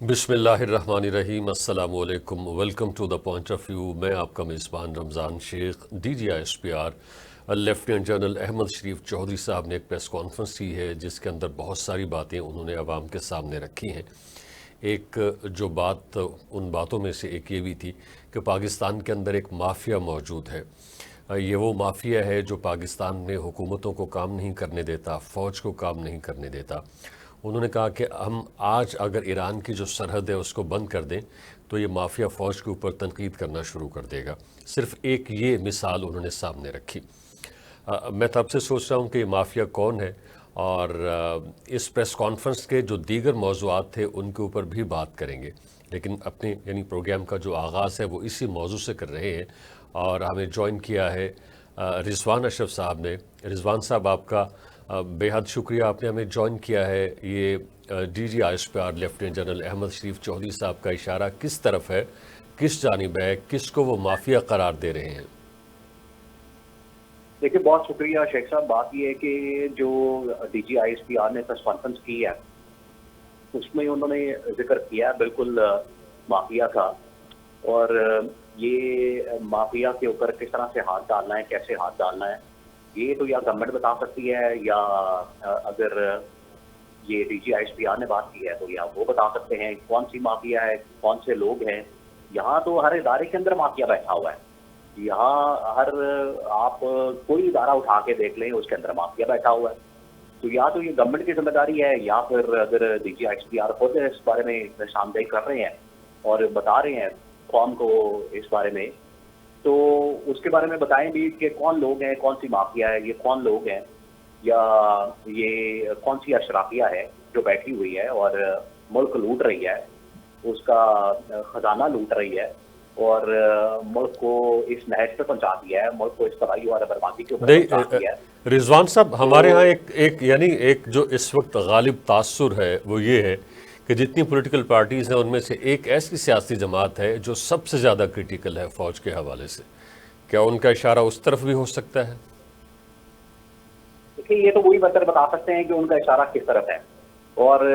बिस्मिल्लाहिर्रहमानिर्रहीम, अस्सलाम वालेकुम, welcome to the point of view. मैं आपका मेज़बान Ramzan Shaikh. DGI SPR lieutenant general Ahmed Sharif Chaudhry साहब ने एक प्रेस कॉन्फ्रेंस की है जिसके अंदर बहुत सारी बातें उन्होंने अवाम के सामने रखी हैं। एक जो बात, उन बातों में से एक ये भी थी कि पाकिस्तान के अंदर एक माफिया मौजूद है। ये वो माफिया है जो पाकिस्तान में हुकूमतों को काम नहीं करने देता, फ़ौज को काम नहीं करने देता। उन्होंने कहा कि हम आज अगर ईरान की जो सरहद है उसको बंद कर दें तो ये माफिया फ़ौज के ऊपर तनकीद करना शुरू कर देगा। सिर्फ एक ये मिसाल उन्होंने सामने रखी। मैं तब से सोच रहा हूँ कि ये माफिया कौन है, और इस प्रेस कॉन्फ्रेंस के जो दीगर मौज़ूआत थे उनके ऊपर भी बात करेंगे, लेकिन अपने यानी प्रोग्राम का जो आगाज़ है वो इसी मौजू से कर रहे हैं। और हमें ज्वाइन किया है रिजवान अशरफ साहब ने। रिजवान साहब, आपका बेहद शुक्रिया, आपने हमें ज्वाइन किया है। ये DGI SPR lieutenant general Ahmed Sharif Chaudhry साहब का इशारा किस तरफ है, किस जानिब है, किसको वो माफिया करार दे रहे हैं? देखिए, बहुत शुक्रिया शेख साहब। बात यह है कि जो DGI SPR ने प्रेस कॉन्फ्रेंस की है उसमें उन्होंने जिक्र किया बिल्कुल माफिया का, और ये माफिया के ऊपर किस तरह से हाथ डालना है, कैसे हाथ डालना है, ये तो या गवर्नमेंट बता सकती है, या अगर ये DGI SPR ने बात की है तो या वो बता सकते हैं कौन सी माफिया है, कौन से लोग हैं। यहाँ तो हर इदारे के अंदर माफिया बैठा हुआ है। यहाँ हर आप कोई इदारा उठा के देख लें, उसके अंदर माफिया बैठा हुआ है। तो या तो ये गवर्नमेंट की जिम्मेदारी है, या फिर अगर DGI SPR खुद इस बारे में निशानदेही कर रहे हैं और बता रहे हैं कौम को इस बारे में, तो उसके बारे में बताएं भी कि कौन लोग हैं, कौन सी माफिया है, ये कौन लोग हैं, या ये कौन सी अशराफिया है जो बैठी हुई है और मुल्क लूट रही है, उसका खजाना लूट रही है, और मुल्क को इस नहज पे पहुंचा दिया है, मुल्क को इस तबाही और बर्बादी के ऊपर पहुंचा दिया है। रिजवान साहब, हमारे तो यहाँ एक यानी एक जो इस वक्त गालिब तासुर है वो ये है कि जितनी पॉलिटिकल पार्टीज़ हैं उनमें से एक ऐसी सियासी जमात है जो सबसे ज़्यादा क्रिटिकल है फ़ौज के हवाले से। क्या उनका इशारा उस तरफ भी हो सकता है? देखिए, ये तो वही बेहतर बता सकते हैं कि उनका इशारा किस तरफ है। और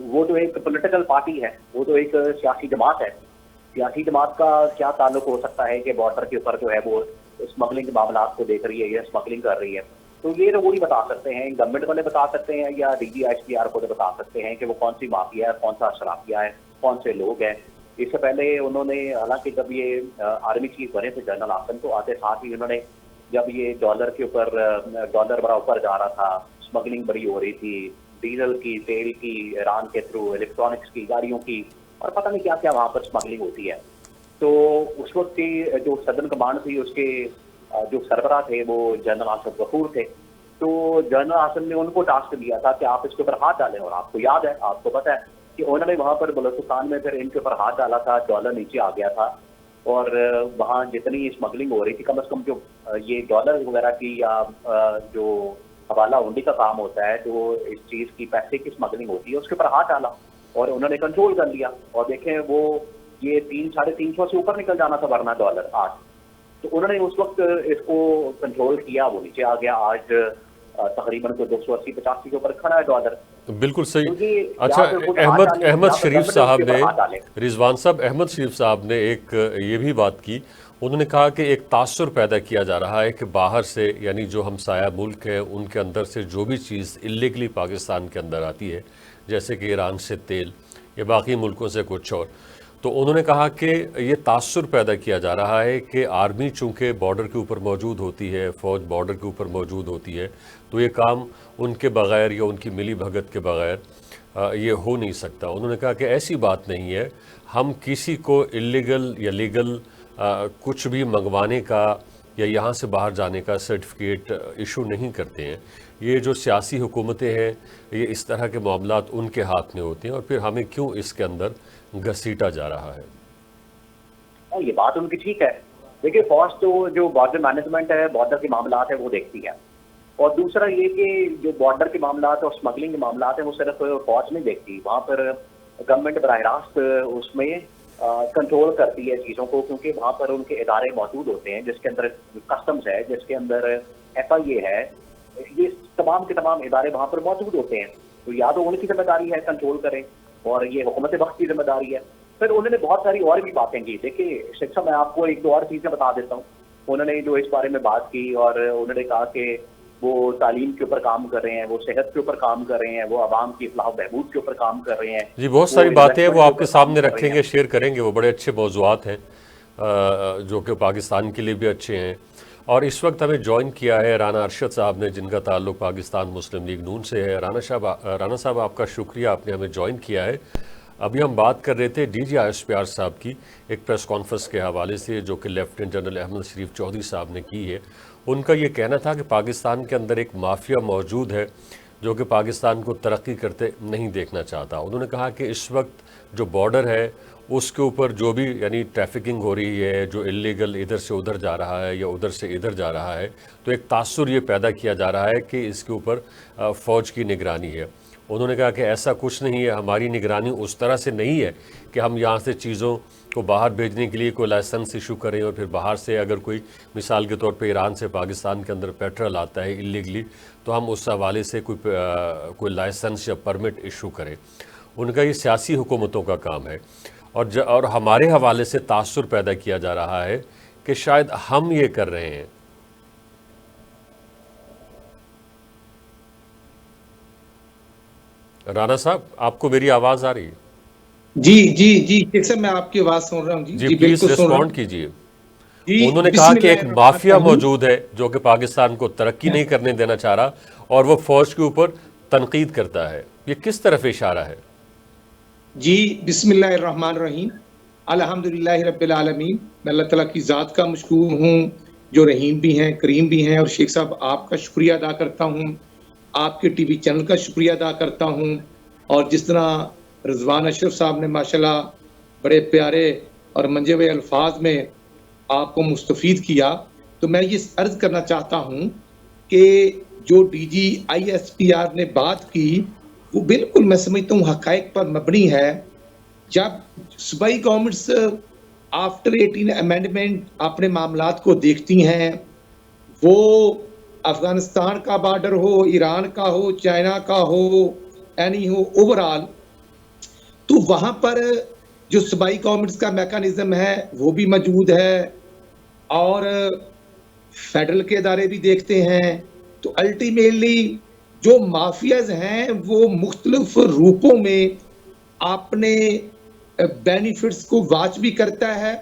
वो तो एक पॉलिटिकल पार्टी है, वो तो एक सियासी जमात है। सियासी जमात का क्या ताल्लुक हो सकता है कि बॉर्डर के ऊपर जो है वो स्मगलिंग के मामला को देख रही है या स्मगलिंग कर रही है। तो ये तो वही बता सकते हैं, गवर्नमेंट वाले बता सकते हैं, या DGI SPR को बता सकते हैं कि वो कौन सी माफिया है, कौन सा शराफिया है, कौन से लोग हैं। इससे पहले उन्होंने, हालांकि जब ये आर्मी चीफ बने थे जनरल आसन, तो आते साथ ही उन्होंने, जब ये डॉलर के ऊपर, डॉलर बड़ा ऊपर जा रहा था, स्मगलिंग बड़ी हो रही थी, डीजल की, तेल की, ईरान के थ्रू, इलेक्ट्रॉनिक्स की, गाड़ियों की, और पता नहीं क्या क्या वहां पर स्मगलिंग होती है। तो उस वक्त की जो सदन कमांड थी, उसके जो सरबराह थे वो जनरल आसिफ गफूर थे। तो जनरल आसिफ ने उनको टास्क दिया था कि आप इसके ऊपर हाथ डालें, और आपको याद है, आपको पता है कि उन्होंने वहां पर बलूचिस्तान में फिर इनके ऊपर हाथ डाला था, डॉलर नीचे आ गया था, और वहाँ जितनी स्मगलिंग हो रही थी, कम से कम जो ये डॉलर वगैरह की, या जो हवाला हुंडी का काम होता है, जो इस चीज की पैसे की स्मगलिंग होती है, उसके ऊपर हाथ डाला और उन्होंने कंट्रोल कर लिया। और देखें, वो ये 300-350 से ऊपर निकल जाना था वरना डॉलर आज। तो उन्होंने उस वक्त इसको कंट्रोल किया, वो नीचे आ गया। आज तकरीबन तो 280-85 के ऊपर खड़ा है डॉलर। बिल्कुल सही। क्योंकि अच्छा, या फिर खुद हाथ अहमद डाले, अहमद या फिर शरीफ गवर्नमेंट साहब उसके ने, ऊपर हाथ डाले। रिजवान साहब, अहमद शरीफ साहब ने एक ये भी बात की। उन्होंने कहा कि एक तासुर पैदा किया जा रहा है कि बाहर से, यानी जो हमसाया मुल्क है उनके अंदर से जो भी चीज़ इलीगली पाकिस्तान के अंदर आती है, जैसे कि ईरान से तेल या बाकी मुल्कों से कुछ और, तो उन्होंने कहा कि ये तासुर पैदा किया जा रहा है कि आर्मी चूँकि बॉर्डर के ऊपर मौजूद होती है, फ़ौज बॉर्डर के ऊपर मौजूद होती है, तो ये काम उनके बग़ैर या उनकी मिली भगत के बग़ैर ये हो नहीं सकता। उन्होंने कहा कि ऐसी बात नहीं है, हम किसी को इलीगल या लीगल कुछ भी मंगवाने का या यहाँ से बाहर जाने का सर्टिफिकेट इशू नहीं करते हैं। ये जो सियासी हुकूमतें हैं, ये इस तरह के मामलात उनके हाथ में होते हैं, और फिर हमें क्यों इसके अंदर घसीटा जा रहा है? और ये बात उनकी ठीक है। देखिए, फौज तो जो बॉर्डर मैनेजमेंट है, बॉर्डर के मामला है, वो देखती है। और दूसरा ये कि जो बॉर्डर के मामला और स्मगलिंग के मामला हैं, वो सिर्फ फौज नहीं देखती, वहाँ पर गवर्नमेंट बराह रास्त उसमें कंट्रोल करती है चीज़ों को, क्योंकि वहाँ पर उनके इदारे मौजूद होते हैं, जिसके अंदर कस्टम्स है, जिसके अंदर FIA है। ये तमाम के तमाम इदारे वहाँ पर मौजूद होते हैं। तो या तो उनकी जिम्मेदारी है कंट्रोल करें, और ये हुकूमत वक्त की जिम्मेदारी है। फिर उन्होंने बहुत सारी और भी बातें की। देखिए शेख साहब, मैं आपको एक दो और चीज़ें बता देता हूँ। उन्होंने जो इस बारे में बात की और उन्होंने कहा कि वो तालीम के ऊपर काम कर रहे हैं, वो सेहत के ऊपर काम कर रहे हैं, वो आवाम की इस्लाह बहबूद के ऊपर काम कर रहे हैं, जी, बहुत वो सारी बातें हैं, वो इन्वेस्टमेंट के आपके ऊपर काम सामने कर रहे हैं। रखेंगे, शेयर करेंगे। वो बड़े अच्छे मौज़ूआत हैं जो कि पाकिस्तान के लिए भी अच्छे हैं। और इस वक्त हमें ज्वाइन किया है राना अरशद साहब ने, जिनका ताल्लुक पाकिस्तान मुस्लिम लीग नून से है। राना साहब, आपका शुक्रिया, आपने हमें ज्वाइन किया है। अभी हम बात कर रहे थे DGI साहब की एक प्रेस कॉन्फ्रेंस के हवाले से, जो कि लेफ्टिनेंट जनरल अहमद शरीफ चौधरी साहब ने की है। उनका ये कहना था कि पाकिस्तान के अंदर एक माफिया मौजूद है जो कि पाकिस्तान को तरक्की करते नहीं देखना चाहता। उन्होंने कहा कि इस वक्त जो बॉर्डर है उसके ऊपर जो भी यानी ट्रैफिकिंग हो रही है, जो इलीगल इधर से उधर जा रहा है या उधर से इधर जा रहा है, तो एक तासुर ये पैदा किया जा रहा है कि इसके ऊपर फ़ौज की निगरानी है। उन्होंने कहा कि ऐसा कुछ नहीं है, हमारी निगरानी उस तरह से नहीं है कि हम यहाँ से चीज़ों को बाहर भेजने के लिए कोई लाइसेंस इशू करें और फिर बाहर से अगर कोई मिसाल के तौर पे ईरान से पाकिस्तान के अंदर पेट्रोल आता है इलीगली, तो हम उस हवाले से कोई लाइसेंस या परमिट इशू करें। उनका ये सियासी हुकूमतों का काम है और हमारे हवाले से तासुर पैदा किया जा रहा है कि शायद हम ये कर रहे हैं। राना साहब, आपको मेरी आवाज़ आ रही है? जी जी जी शेख साहब, मैं आपकी आवाज सुन रहा हूँ। जी जी, जी प्लीज़ बिल्कुल सुन रहा हूँ। रिस्पॉन्ड कीजिए। जी उन्होंने कहा कि एक माफिया बिस्मिल्लाहिर्रहमानिर्रहीम। मौजूद है जो कि पाकिस्तान को तरक्की नहीं करने देना चाह रहा और वो फौज के ऊपर तनकीद करता है। ये किस तरफ इशारा है? जी बिस्मिल्लाहिर्रहमानिर्रहीम। अल्हम्दुलिल्लाहि रब्बिल आलमीन। मैं अल्लाह ताला की ज़ात का मशकूर हूँ जो रहीम भी हैं, करीम भी हैं। और शेख साहब, आपका शुक्रिया अदा करता हूँ, आपके टीवी चैनल का शुक्रिया अदा करता हूँ। और जिस तरह रिजवान अशरफ साहब ने माशाल्लाह बड़े प्यारे और मंजे हुए अल्फाज में आपको मुस्तफ़ीद किया, तो मैं ये अर्ज करना चाहता हूँ कि जो DGI ने बात की वो बिल्कुल मैं समझता हूँ हक़ाइक़ पर मबनी है। जब सूबाई गवर्नमेंट्स आफ्टर 18 अमेंडमेंट अपने मामलात को देखती हैं, वो अफगानिस्तान का बॉर्डर हो, ईरान का हो, चाइना का हो, एनी हो, ओवरऑल, तो वहां पर जो सूबाई गवर्नमेंट्स का मैकेनिज्म है वो भी मौजूद है और फेडरल के इदारे भी देखते हैं। तो अल्टीमेटली जो माफियाज हैं वो मुख्तलिफ रूपों में अपने बेनिफिट्स को वॉच भी करता है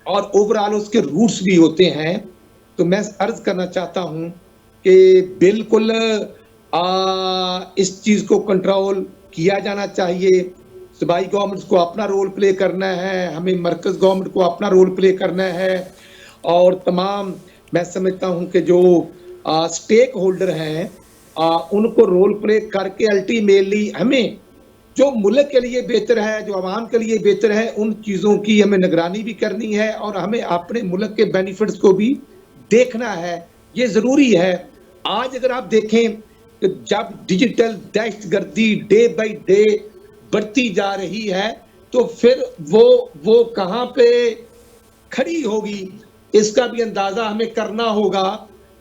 और ओवरऑल उसके रूट्स भी होते हैं। तो मैं अर्ज करना चाहता हूं कि बिल्कुल इस चीज को कंट्रोल किया जाना चाहिए। सूबाई गवर्नमेंट्स को अपना रोल प्ले करना है, हमें मरकज गवर्नमेंट को अपना रोल प्ले करना है और तमाम मैं समझता हूं कि जो स्टेक होल्डर हैं उनको रोल प्ले करके अल्टीमेटली हमें जो मुल्क के लिए बेहतर है, जो आवाम के लिए बेहतर है, उन चीज़ों की हमें निगरानी भी करनी है और हमें अपने मुल्क के बेनिफिट्स को भी देखना है। ये ज़रूरी है। आज अगर आप देखें कि जब डिजिटल दहशतगर्दी डे बाई डे बढ़ती जा रही है, तो फिर वो कहाँ पे खड़ी होगी, इसका भी अंदाजा हमें करना होगा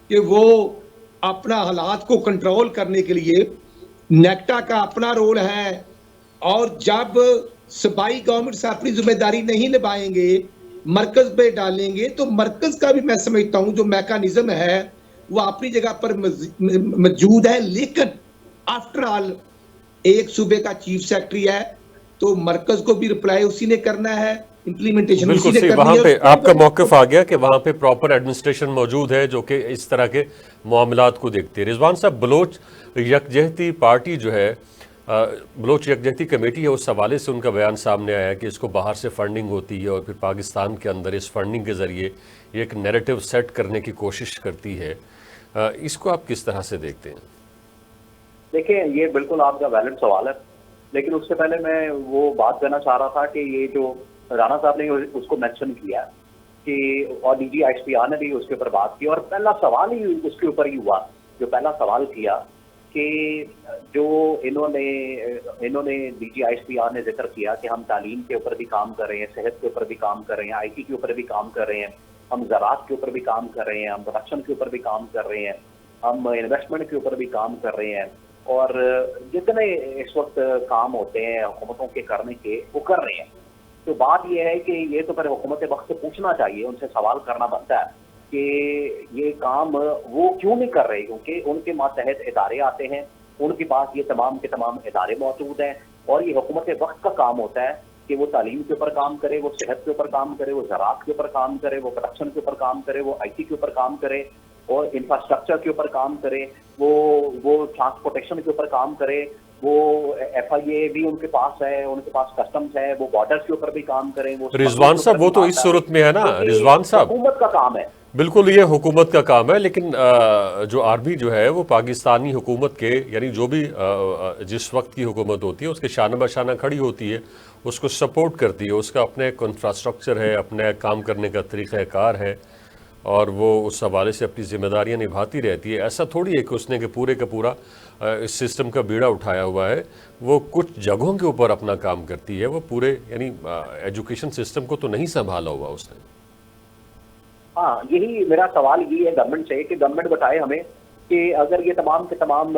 कि वो अपना हालात को कंट्रोल करने के लिए नेक्टा का अपना रोल है। और जब सूबाई गवर्नमेंट से अपनी जिम्मेदारी नहीं निभाएंगे, मरकज पे डालेंगे, तो मरकज का भी मैं समझता हूं जो मैकेनिज्म है वो अपनी जगह पर मौजूद है। लेकिन आफ्टर ऑल एक सूबे का चीफ सेक्रेटरी है तो मरकज को भी रिप्लाई उसी ने करना है, इम्प्लीमेंटेशन उसी ने करनी है। वहाँ पे आपका मौक़िफ़ आ गया कि वहाँ पे प्रॉपर एडमिनिस्ट्रेशन मौजूद है जो कि इस तरह के मामलात को देखती है। रिजवान साहब, बलोच यकजहती पार्टी जो है, बलोच यकजहती कमेटी है, उस हवाले से उनका बयान सामने आया है कि इसको बाहर से फंडिंग होती है और फिर पाकिस्तान के अंदर इस फंडिंग के ज़रिए एक नैरेटिव सेट करने की कोशिश करती है। इसको आप किस तरह से देखते हैं? देखिए, ये बिल्कुल आपका वैलिड सवाल है, लेकिन उससे पहले मैं वो बात करना चाह रहा था कि ये जो राना साहब ने उसको मेंशन किया कि और DGI ने भी उसके ऊपर बात की और पहला सवाल ही उसके ऊपर ही हुआ। जो पहला सवाल किया कि जो इन्होंने DGI ने जिक्र किया कि हम तालीम के ऊपर भी काम कर रहे हैं, सेहत के ऊपर भी काम कर रहे हैं, IT के ऊपर भी काम कर रहे हैं, हम ज़राअत के ऊपर भी काम कर रहे हैं, हम प्रोडक्शन के ऊपर भी काम कर रहे हैं, हम इन्वेस्टमेंट के ऊपर भी काम कर रहे हैं और जितने इस वक्त काम होते हैं हुकूमतों के करने के, वो कर रहे हैं। तो बात यह है कि ये तो फिर हुकूमत वक्त से पूछना चाहिए, उनसे सवाल करना बनता है कि ये काम वो क्यों नहीं कर रहे, क्योंकि उनके मातहत इदारे आते हैं, उनके पास ये तमाम के तमाम इदारे मौजूद हैं, और ये हुकूमत वक्त का काम होता है कि वो तालीम के ऊपर काम करे, वो सेहत के ऊपर काम करे, वो ज़राअत के ऊपर काम करे, वो प्रोडक्शन के ऊपर काम करे, वो IT के ऊपर काम करे, और इंफ्रास्ट्रक्चर के ऊपर काम करे, वो ट्रांसपोर्टेशन के ऊपर काम करे, वो FIA भी उनके पास है, उनके पास कस्टम्स है, वो बॉर्डर्स के ऊपर भी काम करें। वो रिजवान साहब, वो तो इस सूरत में है ना रिजवान साहब, हुकूमत का काम है। बिल्कुल ये हुकूमत का काम है, लेकिन जो आर्मी जो है वो पाकिस्तानी हुकूमत के, यानी जो भी जिस वक्त की हुकूमत होती है उसके शाना बशाना खड़ी होती है, उसको सपोर्ट करती है, उसका अपने एक इंफ्रास्ट्रक्चर है, अपने काम करने का तरीक़ाकार है, और वो उस हवाले से अपनी जिम्मेदारियां निभाती रहती है। ऐसा थोड़ी है कि उसने कि पूरे का पूरा इस सिस्टम का बीड़ा उठाया हुआ है। वो कुछ जगहों के ऊपर अपना काम करती है, वो पूरे यानी एजुकेशन सिस्टम को तो नहीं संभाला हुआ उसने। हाँ, यही मेरा सवाल ये है गवर्नमेंट से कि गवर्नमेंट बताए हमें कि अगर ये तमाम के तमाम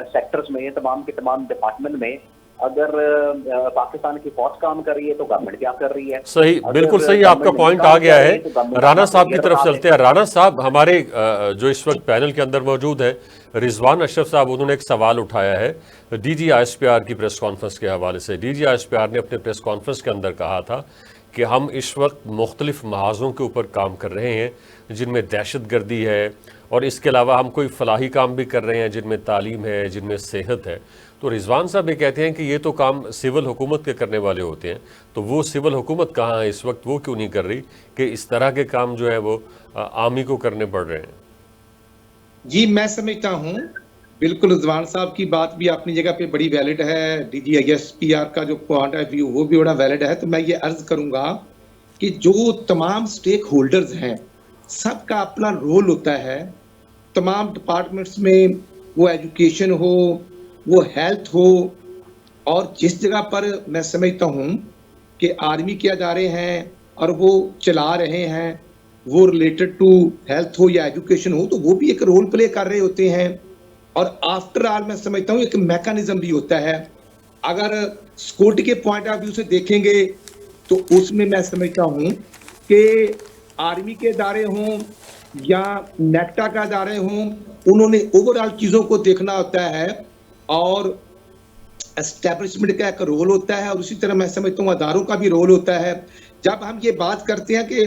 सेक्टर्स में, तमाम के तमाम डिपार्टमेंट में अगर पाकिस्तान की फौज काम कर रही है तो गवर्नमेंट क्या कर रही है। सही, बिल्कुल सही, आपका पॉइंट आ गया है। राना साहब की तरफ चलते हैं। राना साहब, हमारे जो इस वक्त पैनल के अंदर मौजूद है, रिजवान अशरफ साहब, उन्होंने एक सवाल उठाया है DGISPR की प्रेस कॉन्फ्रेंस के हवाले से। DGISPR ने अपने प्रेस कॉन्फ्रेंस के अंदर कहा था कि हम इस वक्त मुख्तलिफ महाजों के ऊपर काम कर रहे हैं जिनमें दहशत गर्दी है, और इसके अलावा हम कोई फलाही काम भी कर रहे हैं जिनमें तालीम है, जिनमें सेहत है। तो रिजवान साहब ये कहते हैं कि ये तो काम सिविल हुकूमत के करने वाले होते हैं, तो वो सिविल हुकूमत कहाँ है इस वक्त, वो क्यों नहीं कर रही कि इस तरह के काम जो है वो आर्मी को करने पड़ रहे हैं। जी, मैं समझता हूँ बिल्कुल रिजवान साहब की बात भी अपनी जगह पे बड़ी वैलिड है। DGISPR का जो पॉइंट ऑफ व्यू वो भी बड़ा वैलिड है। तो मैं ये अर्ज करूंगा कि जो तमाम स्टेक होल्डर्स हैं, सबका अपना रोल होता है। तमाम डिपार्टमेंट्स में, वो एजुकेशन हो, वो हेल्थ हो, और जिस जगह पर मैं समझता हूँ कि आर्मी के अदारे हैं और वो चला रहे हैं, वो रिलेटेड टू हेल्थ हो या एजुकेशन हो, तो वो भी एक रोल प्ले कर रहे होते हैं। और आफ्टर ऑल मैं समझता हूँ एक मैकेनिज्म भी होता है। अगर सिक्योरिटी के पॉइंट ऑफ व्यू से देखेंगे तो उसमें मैं समझता हूँ कि आर्मी के इदारे हों या नेक्टा का इदारे हों, उन्होंने ओवरऑल चीज़ों को देखना होता है, और एस्टेब्लिशमेंट का एक रोल होता है, और उसी तरह मैं समझता हूँ अदारों का भी रोल होता है। जब हम ये बात करते हैं कि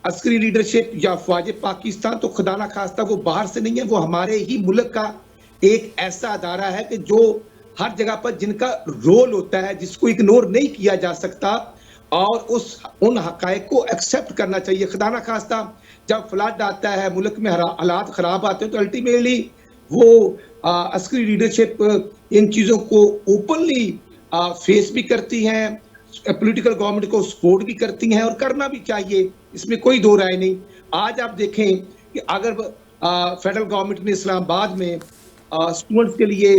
अस्करी लीडरशिप या फौज पाकिस्तान, तो खुदा ना खास्ता वो बाहर से नहीं है, वो हमारे ही मुल्क का एक ऐसा अदारा है कि जो हर जगह पर जिनका रोल होता है, जिसको इग्नोर नहीं किया जा सकता, और उन हकायक को एक्सेप्ट करना चाहिए। खुदा ना खास्ता जब फ्लड आता है, मुल्क में हालात खराब आते हैं, तो अल्टीमेटली वो अस्करी लीडरशिप इन चीज़ों को ओपनली फेस भी करती हैं, पॉलिटिकल गवर्नमेंट को सपोर्ट भी करती हैं, और करना भी चाहिए, इसमें कोई दो राय नहीं। आज आप देखें कि अगर फेडरल गवर्नमेंट ने इस्लामाबाद में स्टूडेंट्स के लिए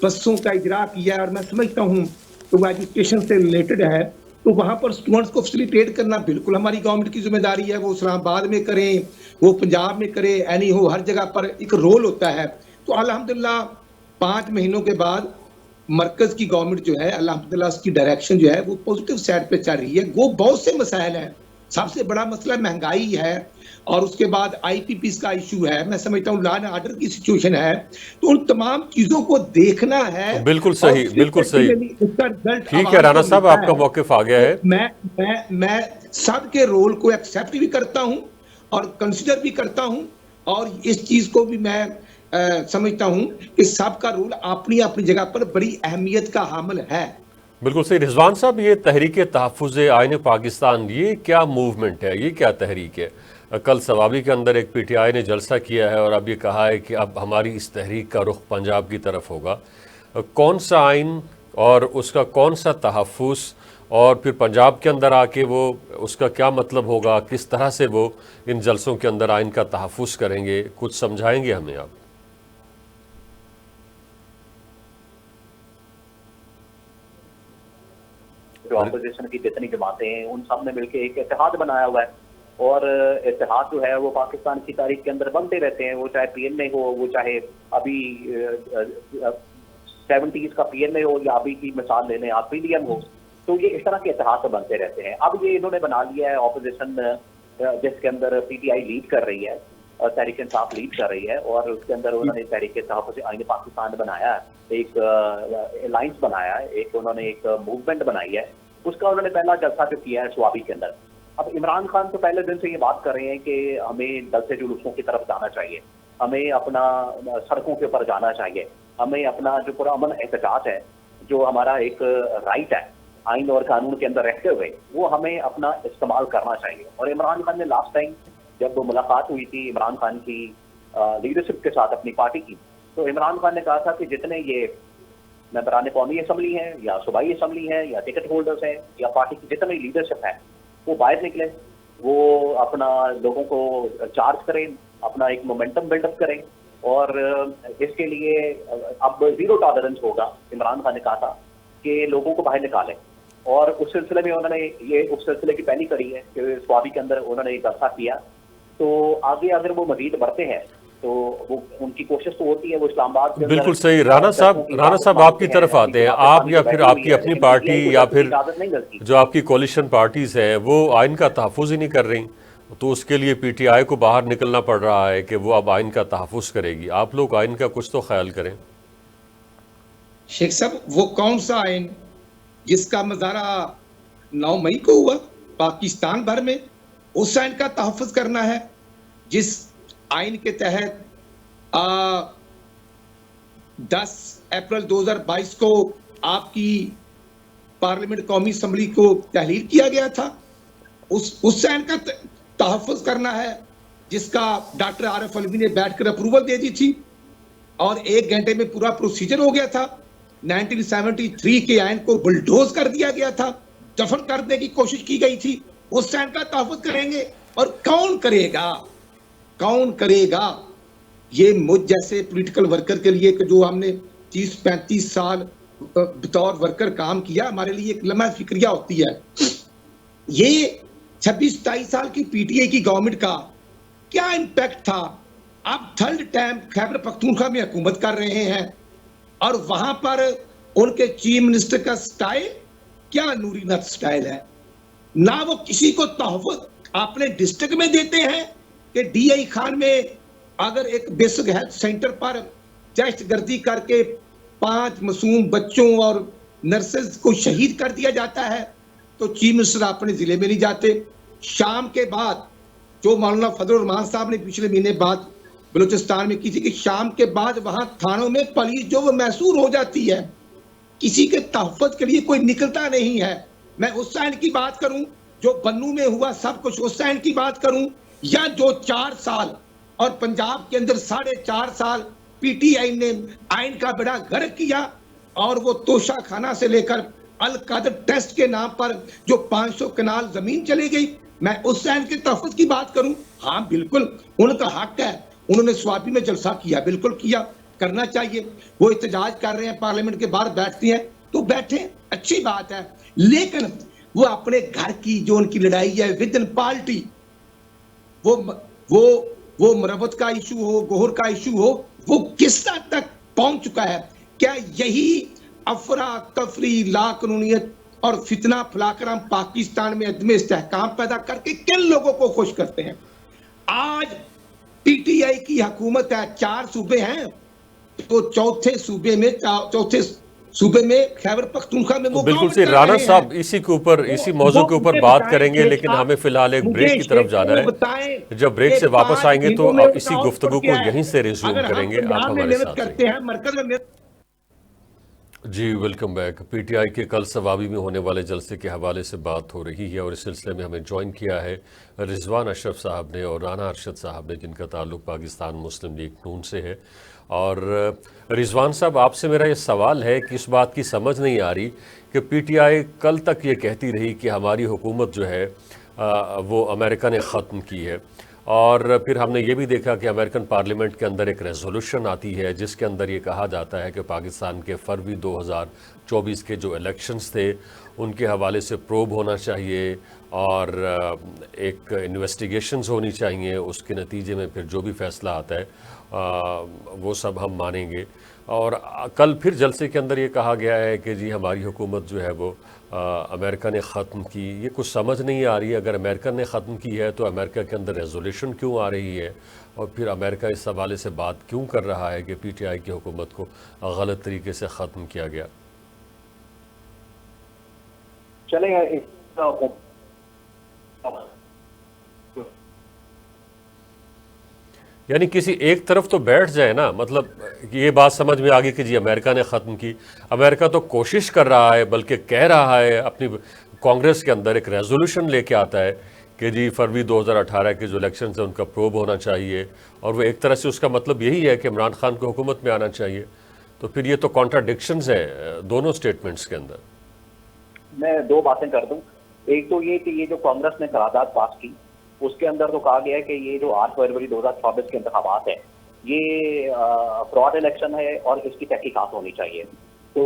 बसों का इजरा किया है, और मैं समझता हूँ तो वो एजुकेशन से रिलेटेड है, तो वहाँ पर स्टूडेंट्स को फैसिलिटेट करना बिल्कुल हमारी गवर्नमेंट की जिम्मेदारी है। वो इस्लामाबाद में करें, वो पंजाब में करे, एनी हो, हर जगह पर एक रोल होता है। तो अल्हम्दुलिल्लाह 5 महीनों के बाद मरकज की गवर्नमेंट जो है, अल्हम्दुलिल्लाह उसकी डायरेक्शन जो है वो पॉजिटिव साइड पे चल रही है। वो बहुत से मसाइल हैं, सबसे बड़ा मसला महंगाई है, और उसके बाद IPPs का इशू है, मैं समझता हूँ लॉ एंड ऑर्डर की सिचुएशन है। तो उन तमाम चीजों को देखना है। बिल्कुल सही, बिल्कुल सही। उसका रिजल्ट ठीक है राना साहब, आपका मौक़िफ़ आ गया है। मैं सबके रोल को एक्सेप्ट भी करता हूँ और कंसिडर भी करता हूँ, और इस चीज को भी मैं समझता हूँ कि सबका रोल अपनी अपनी जगह पर बड़ी अहमियत का हामिल है। बिल्कुल सही। रिजवान साहब, ये तहरीक तहफ़्फ़ुज़ आईन पाकिस्तान, ये क्या मूवमेंट है, ये क्या तहरीक है? कल सवाबी के अंदर एक PTI ने जलसा किया है और अब ये कहा है कि अब हमारी इस तहरीक का रुख पंजाब की तरफ होगा। कौन सा आइन और उसका कौन सा तहफ़्फ़ुज़, और फिर पंजाब के अंदर आके वो उसका क्या मतलब होगा, किस तरह से वो इन जलसों के अंदर आइन का तहफ़्फ़ुज़ करेंगे, कुछ समझाएंगे हमें आप? जो अपोजिशन की जितनी जमातें हैं, उन सब ने मिलकर एक इत्तेहाद बनाया हुआ है, और इत्तेहाद जो है वो पाकिस्तान की तारीख के अंदर बनते रहते हैं, वो चाहे PNA हो, वो चाहे अभी 70s का पीएमए हो या अभी की मिसाल ले लें आप पीडीएम हो, तो ये इस तरह के इतिहास तो बनते रहते हैं। अब ये इन्होंने बना लिया है ऑपोजिशन जिसके अंदर पीटीआई लीड कर रही है, तहरीक इंसाफ लीड कर रही है, और उसके अंदर उन्होंने तहरीक इंसाफ से आईन पाकिस्तान बनाया है, एक अलायंस बनाया है, एक उन्होंने एक मूवमेंट बनाई है। उसका उन्होंने पहला जलसा जो किया है स्वाबी के अंदर। अब इमरान खान तो पहले दिन से ये बात कर रहे हैं कि हमें दल से जुलूसों की तरफ जाना चाहिए, हमें अपना सड़कों के ऊपर जाना चाहिए, हमें अपना जो पुरअमन एहतजाज है, जो हमारा एक राइट है आइन और कानून के अंदर रहते हुए, वो हमें अपना इस्तेमाल करना चाहिए। और इमरान खान ने लास्ट टाइम जब वो मुलाकात हुई थी इमरान खान की लीडरशिप के साथ अपनी पार्टी की, तो इमरान खान ने कहा था कि जितने ये मेंबरान कौमी असम्बली हैं या सूबाई असम्बली हैं या टिकट होल्डर्स हैं या पार्टी की जितनी लीडरशिप है, वो बाहर निकले, वो अपना लोगों को चार्ज करें, अपना एक मोमेंटम बिल्डअप करें, और इसके लिए अब 0 टॉलरेंस होगा। इमरान खान ने कहा था कि लोगों को बाहर निकालें, और उस सिलसिले में उन्होंने ये उस सिलसिले की पहली कड़ी है कि स्वाबी के अंदर उन्होंने एक जलसा किया। तो आगे अगर वो मजीद बढ़ते हैं तो वो उनकी कोशिश तो होती है वो इस्लामाबाद के बिल्कुल सही। राना साहब आपकी तरफ आते हैं, आप या फिर आपकी अपनी पार्टी या फिर जो आपकी कोलिशन पार्टीज है वो आइन का तहफ़्फ़ुज़ ही नहीं कर रही, तो उसके लिए पीटीआई को बाहर निकलना पड़ रहा है कि वो अब आइन का तहफ़्फ़ुज़ करेगी। आप लोग आइन का कुछ तो ख्याल करें। शेख साहब, वो कौन सा आइन जिसका मुजाहरा 9 मई को हुआ पाकिस्तान भर में, उस आइन का तहफ़्फ़ुज़ करना है जिस आइन के तहत 10 अप्रैल 2022 को आपकी पार्लियामेंट कौमी असम्बली को तहलील किया गया था? उस आइन का तहफ़्फ़ुज़ करना है जिसका डॉक्टर आरिफ अलवी ने बैठकर अप्रूवल दे दी थी और 1 घंटे में पूरा प्रोसीजर हो गया था। 1973 के आइन को बुलडोज कर दिया गया था, दफन करने की कोशिश की गई थी। उस आइन का तहफ़्फ़ुज़ करेंगे, और कौन करेगा? कौन करेगा? ये मुझ जैसे पॉलिटिकल वर्कर के लिए, जो हमने 30-35 साल बतौर वर्कर काम किया, हमारे लिए एक लम्हा फिक्रिया होती है। ये 26-27 साल की पीटीआई की गवर्नमेंट का क्या इम्पैक्ट था? अब 3rd टाइम खैबर पख्तूनख्वा में हुकूमत कर रहे हैं, और वहां पर उनके चीफ मिनिस्टर का स्टाइल क्या नूरी नथ स्टाइल है। ना वो किसी को तहफ़्फ़ुज़ अपने डिस्ट्रिक्ट में देते हैं कि डीआई खान में अगर एक बेसिक हेल्थ सेंटर पर दहशतगर्दी करके 5 मासूम बच्चों और नर्सेज को शहीद कर दिया जाता है, तो चीफ मिनिस्टर अपने जिले में नहीं जाते। शाम के बाद जो मौलाना फजल रहमान साहब ने पिछले महीने बात बलूचिस्तान में की थी कि शाम के बाद वहां थानों में पुलिस जो वो मैसूर हो जाती है, किसी के तहफ़्फ़ुज़ के लिए कोई निकलता नहीं है। मैं उस आइन की बात करूं जो बन्नू में हुआ सब कुछ, उस आइन की बात करूं, या जो 4 साल और पंजाब के अंदर 4.5 साल पीटीआई ने आइन का बड़ा गर्क किया, और वो तोशा खाना से लेकर अल कादर टेस्ट के नाम पर जो 500 कनाल जमीन चली गई, मैं उस आइन के तहफ़्फ़ुज़ की बात करूं। हाँ बिल्कुल उनका हक है, उन्होंने स्वाबी में जलसा किया, बिल्कुल किया, करना चाहिए। वो एहतजाज कर रहे हैं, पार्लियामेंट के बाहर बैठते हैं तो बैठे, अच्छी बात है, लेकिन वो अपने घर की जो उनकी लड़ाई है विद इन पार्टी, वो मरवत का इशू हो, गोहर का इशू हो, वो किस हद तक पहुंच चुका है? क्या यही अफरा तफरी, लाकानूनियत और फितना फैलाकर हम पाकिस्तान में अदम इस्तेहकाम पैदा करके किन लोगों को खुश करते हैं? आज पीटीआई की हुकूमत है, 4 सूबे हैं, तो चौथे सूबे में खैबर पख्तूनख्वा में वो बिल्कुल सही। राना साहब इसी के ऊपर, इसी मौजू के ऊपर बात करेंगे, लेकिन हमें फिलहाल एक ब्रेक की तरफ जाना है। जब ब्रेक से वापस आएंगे तो आप इसी गुफ्तगू को यहीं से रिज्यूम करेंगे। आप हमारे साथ रहिए। जी वेलकम बैक। पीटीआई के कल सवाबी में होने वाले जलसे के हवाले से बात हो रही है, और इस सिलसिले में हमें ज्वाइन किया है रिजवान अशरफ साहब ने और राना अरशद साहब ने, जिनका ताल्लुक पाकिस्तान मुस्लिम लीग नून से है। और रिजवान साहब, आपसे मेरा ये सवाल है कि इस बात की समझ नहीं आ रही कि पीटीआई कल तक ये कहती रही कि हमारी हुकूमत जो है वो अमेरिका ने ख़त्म की है, और फिर हमने ये भी देखा कि अमेरिकन पार्लियामेंट के अंदर एक रेजोल्यूशन आती है जिसके अंदर ये कहा जाता है कि पाकिस्तान के फरवरी 2024 के जो इलेक्शंस थे उनके हवाले से प्रोब होना चाहिए, और एक इन्वेस्टिगेशंस होनी चाहिए, उसके नतीजे में फिर जो भी फैसला आता है वो सब हम मानेंगे। और कल फिर जलसे के अंदर ये कहा गया है कि जी हमारी हुकूमत जो है वो अमेरिका ने ख़त्म की। ये कुछ समझ नहीं आ रही है, अगर अमेरिका ने ख़त्म की है तो अमेरिका के अंदर रेजोल्यूशन क्यों आ रही है, और फिर अमेरिका इस हवाले से बात क्यों कर रहा है कि पीटीआई की हुकूमत को गलत तरीके से ख़त्म किया गया। चले यानी किसी एक तरफ तो बैठ जाए ना, मतलब ये बात समझ में आ गई कि जी अमेरिका ने ख़त्म की। अमेरिका तो कोशिश कर रहा है, बल्कि कह रहा है अपनी कांग्रेस के अंदर एक रेजोल्यूशन लेके आता है कि जी फरवरी 2018 के जो इलेक्शन है उनका प्रोब होना चाहिए, और वो एक तरह से उसका मतलब यही है कि इमरान खान को हुकूमत में आना चाहिए। तो फिर ये तो कॉन्ट्राडिक्शंस है दोनों स्टेटमेंट्स के अंदर। मैं दो बातें कर दूं। एक तो ये कि ये जो कांग्रेस ने करारदाद पास की उसके अंदर तो कहा गया है कि ये जो 8 फरवरी 2024 के इंतखाबात है ये फ्रॉड इलेक्शन है और इसकी तहकीकात होनी चाहिए। तो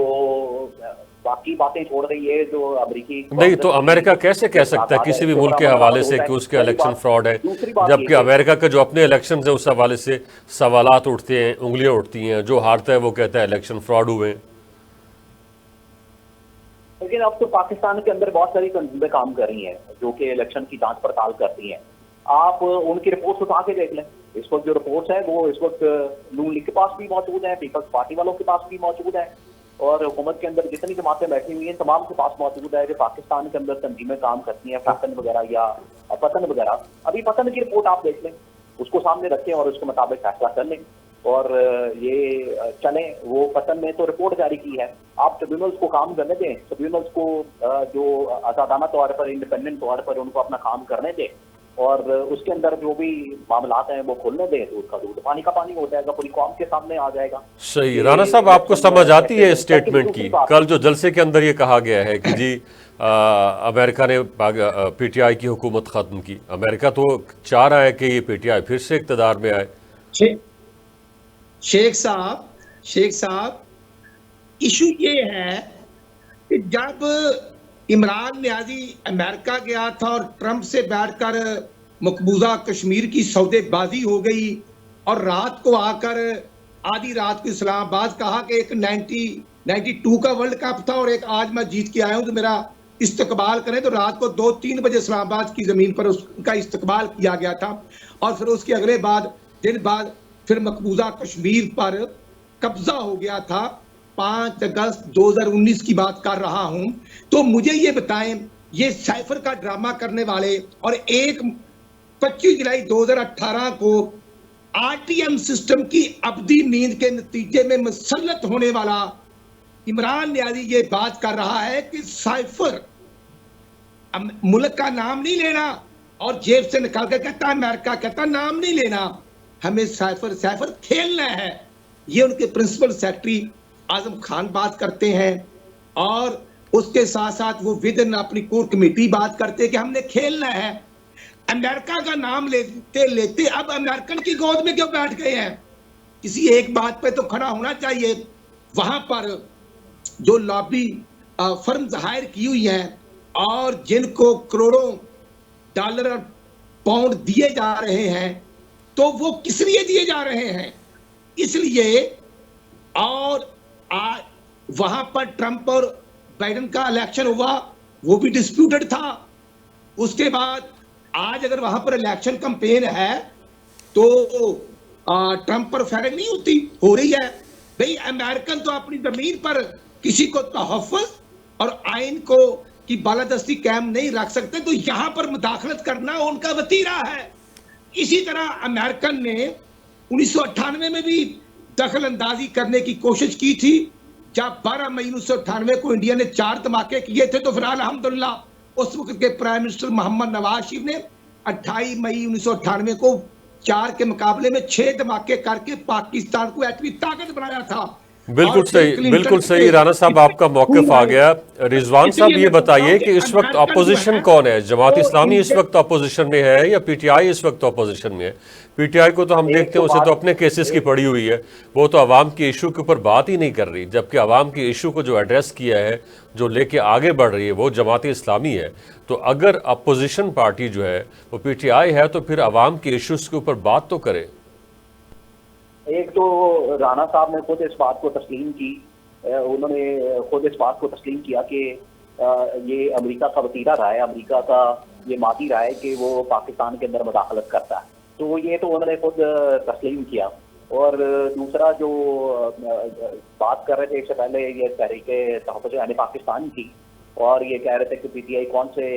बाकी बातें छोड़ रही है जो अमेरिकी नहीं, तो अमेरिका कैसे कह सकता है किसी भी मुल्क के हवाले से कि उसके इलेक्शन फ्रॉड है, जबकि अमेरिका के जो अपने इलेक्शन है उस हवाले से सवालात उठते हैं, उंगलियां उठती हैं, जो हारता है वो कहता है इलेक्शन फ्रॉड हुए। लेकिन अब तो पाकिस्तान के अंदर बहुत सारी तंजीमें काम कर रही हैं जो कि इलेक्शन की जांच पड़ताल करती हैं। आप उनकी रिपोर्ट उठा के देख लें। इस वक्त जो रिपोर्ट्स है वो इस वक्त नून लीग के पास भी मौजूद है, पीपल्स पार्टी वालों के पास भी मौजूद है, और हुकूमत के अंदर जितनी जमातें बैठी हुई हैं तमाम के पास मौजूद है कि पाकिस्तान के अंदर तंजीमें काम करती हैं, फैशन वगैरह या पतन वगैरह। अभी पतन की रिपोर्ट आप देख लें, उसको सामने रखें और उसके मुताबिक फैसला कर लें और ये चलें। वो पतन में तो रिपोर्ट जारी की है, आप ट्रिब्यूनल्स को काम करने दें, ट्रिब्यूनल्स को जो आज़ादाना तौर पर, इंडिपेंडेंट तौर पर उनको अपना काम करने दें और उसके अंदर जो भी मामलात हैं वो खोलने दें, तो उसका दूध पानी का पानी हो जाएगा, पूरी कौम के सामने आ जाएगा। सही। राना साहब, आपको समझ आती है स्टेटमेंट की? कल जो जलसे के अंदर ये कहा गया है कि जी अमेरिका ने पीटीआई की हुकूमत ख़त्म की। अमेरिका तो चाह रहा है कि ये पीटीआई फिर से इक़्तिदार में आए। शेख साहब इशू ये है कि जब इमरान नियाजी अमेरिका गया था और ट्रंप से बैठकर मकबूजा कश्मीर की सौदेबाजी हो गई और रात को आकर आधी रात को इस्लामाबाद कहा कि एक 92 का वर्ल्ड कप था और एक आज मैं जीत के आया हूं तो मेरा इस्तकबाल करें, तो रात को 2-3 बजे इस्लामाबाद की जमीन पर उसका इस्तकबाल किया गया था। और फिर उसके अगले दिन बाद फिर मकबूजा कश्मीर पर कब्जा हो गया था। 5 अगस्त 2019 की बात कर रहा हूं। तो मुझे ये बताएं, ये साइफर का ड्रामा करने वाले और 25 जुलाई 2018 को आरटीएम सिस्टम की अवधि नींद के नतीजे में मुसल्लत होने वाला इमरान नियाजी ये बात कर रहा है कि साइफर मुल्क का नाम नहीं लेना और जेब से निकाल कर कहता है अमेरिका, कहता नाम नहीं लेना, हमें साइफर खेलना है। ये उनके प्रिंसिपल सेक्रेटरी आजम खान बात करते हैं और उसके साथ साथ वो विद इन अपनी कोर कमेटी बात करते हैं कि हमने खेलना है। अमेरिका का नाम लेते लेते अब अमेरिकन की गोद में क्यों बैठ गए हैं? किसी एक बात पे तो खड़ा होना चाहिए। वहां पर जो लॉबी फर्म्स हायर की हुई हैं और जिनको करोड़ों डॉलर और पाउंड दिए जा रहे हैं, तो वो किस लिए दिए जा रहे हैं? इसलिए और वहां पर ट्रंप और बाइडेन का इलेक्शन हुआ, वो भी डिस्प्यूटेड था। उसके बाद आज अगर वहां पर इलेक्शन कैंपेन है तो ट्रंप पर फायरिंग नहीं होती, हो रही है। भाई अमेरिकन तो अपनी जमीन पर किसी को तहफ़्फ़ुज़ और आइन को की बालादस्ती कायम नहीं रख सकते, तो यहां पर मुदाखलत करना उनका वतीरा है। इसी तरह अमेरिकन ने 1998 में भी दखल अंदाजी करने की कोशिश की थी। जब 12 मई 1998 को इंडिया ने 4 धमाके किए थे, तो फिर अल्हम्दुलिल्लाह उस वक्त के प्राइम मिनिस्टर मोहम्मद नवाज शरीफ ने 28 मई 1998 को 4 के मुकाबले में 6 धमाके करके पाकिस्तान को एटमी ताकत बनाया था। बिल्कुल सही राना साहब, आपका मौक़िफ़ आ गया। रिजवान साहब, ये बताइए कि इस वक्त अपोजिशन कौन है? जमात इस्लामी इस वक्त अपोजिशन में है या पीटीआई इस वक्त अपोजिशन में है? पीटीआई को तो हम देखते हैं, उसे तो अपने केसेस की पड़ी हुई है, वो तो आवाम की इशू के ऊपर बात ही नहीं कर रही, जबकि आवाम की इशू को जो एड्रेस किया है, जो लेके आगे बढ़ रही है, वो जमात इस्लामी है। तो अगर अपोजिशन पार्टी जो है वो पीटीआई है तो फिर आवाम की इशूज़ के ऊपर बात तो करे। एक तो राणा साहब ने खुद इस बात को तस्लीम की, उन्होंने खुद इस बात को तस्लीम किया कि ये अमेरिका का वतीरा रहा है, अमेरिका का ये मादी रहा है कि वो पाकिस्तान के अंदर मदाखलत करता है। तो ये तो उन्होंने खुद तस्लीम किया। और दूसरा जो बात कर रहे थे इससे पहले, ये तहरीक तहफ़्फ़ुज़ आईन पाकिस्तान की, और ये कह रहे थे कि पीटीआई कौन से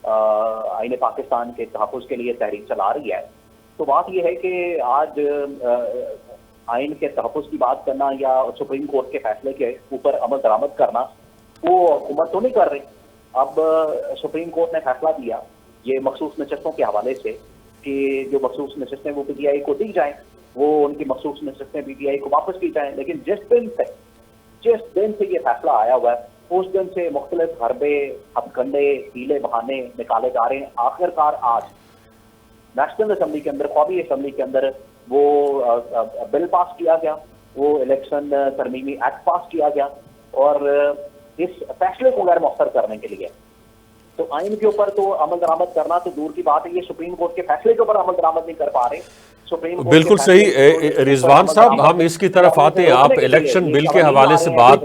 आईन पाकिस्तान के तहफ़्फ़ुज़ के लिए तहरीक चला रही है। तो बात यह है कि आज आइन के तहफ़्फ़ुज़ की बात करना या सुप्रीम कोर्ट के फैसले के ऊपर अमल दरामद करना, वो हुकूमत तो नहीं कर रही। अब सुप्रीम कोर्ट ने फैसला दिया ये मखसूस नशस्तों के हवाले से कि जो मखसूस नशस्तें वो पीटीआई को दी जाएं, वो उनकी मखसूस नशस्तें पीटीआई को वापस की जाएं। लेकिन जिस दिन से ये फैसला आया हुआ है, उस दिन से मुख्तलिफ हरबे, हथकंडे, हीले बहाने निकाले जा रहे हैं। आखिरकार आज नेशनल असम्बली के अंदर, कौमी असम्बली के अंदर वो बिल पास किया गया, वो इलेक्शन तरमीमी एक्ट पास किया गया, और इस फैसले को गैर मौखर करने के लिए तो आइन के ऊपर तो अमल दरामद करना तो दूर की बात है, ये सुप्रीम कोर्ट के फैसले के ऊपर अमल दरामद नहीं कर पा रहे। बिल्कुल सही रिजवान साहब, हम इसकी तरफ आते हैं। आप इलेक्शन बिल के हवाले से बात,